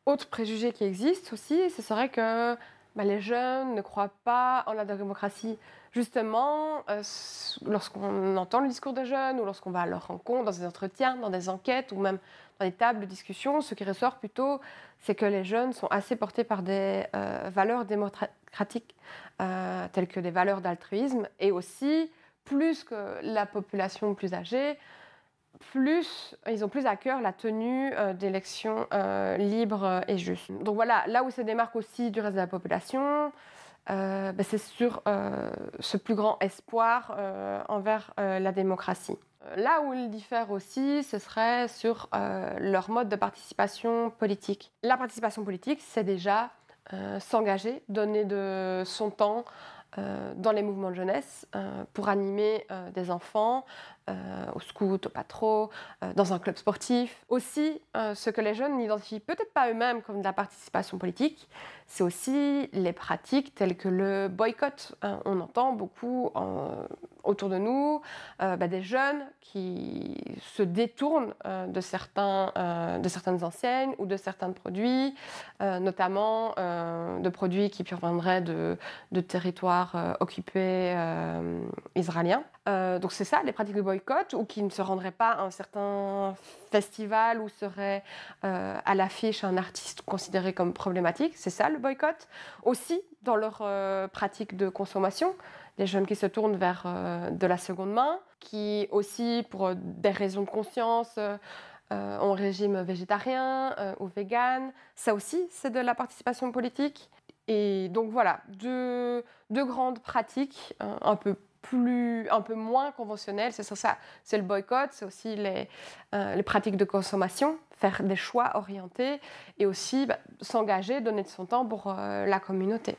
Autre préjugé qui existe aussi, ce serait que les jeunes ne croient pas en la démocratie. Justement, lorsqu'on entend le discours des jeunes ou lorsqu'on va à leur rencontre, dans des entretiens, dans des enquêtes ou même dans des tables de discussion, ce qui ressort plutôt, c'est que les jeunes sont assez portés par des valeurs démocratiques, telles que des valeurs d'altruisme, et aussi, plus que la population plus âgée, ils ont plus à cœur la tenue d'élections libres et justes. Donc voilà, là où se démarque aussi du reste de la population, c'est sur ce plus grand espoir envers la démocratie. Là où ils diffèrent aussi, ce serait sur leur mode de participation politique. La participation politique, c'est déjà s'engager, donner de son temps dans les mouvements de jeunesse pour animer des enfants au scout, au patro, dans un club sportif. Aussi, ce que les jeunes n'identifient peut-être pas eux-mêmes comme de la participation politique, c'est aussi les pratiques telles que le boycott. On entend beaucoup autour de nous des jeunes qui se détournent de certaines enseignes ou de certains produits, notamment de produits qui proviendraient de territoires occupés israéliens. Donc c'est ça, les pratiques de boycott, ou qui ne se rendraient pas à un certain festival où serait à l'affiche un artiste considéré comme problématique. C'est ça le boycott. Aussi, dans leurs pratiques de consommation, des jeunes qui se tournent vers de la seconde main, qui aussi, pour des raisons de conscience, ont un régime végétarien ou vegan. Ça aussi, c'est de la participation politique. Et donc voilà, deux grandes pratiques un peu moins conventionnelles. C'est ça, c'est le boycott, c'est aussi les pratiques de consommation, faire des choix orientés et aussi s'engager, donner de son temps pour la communauté.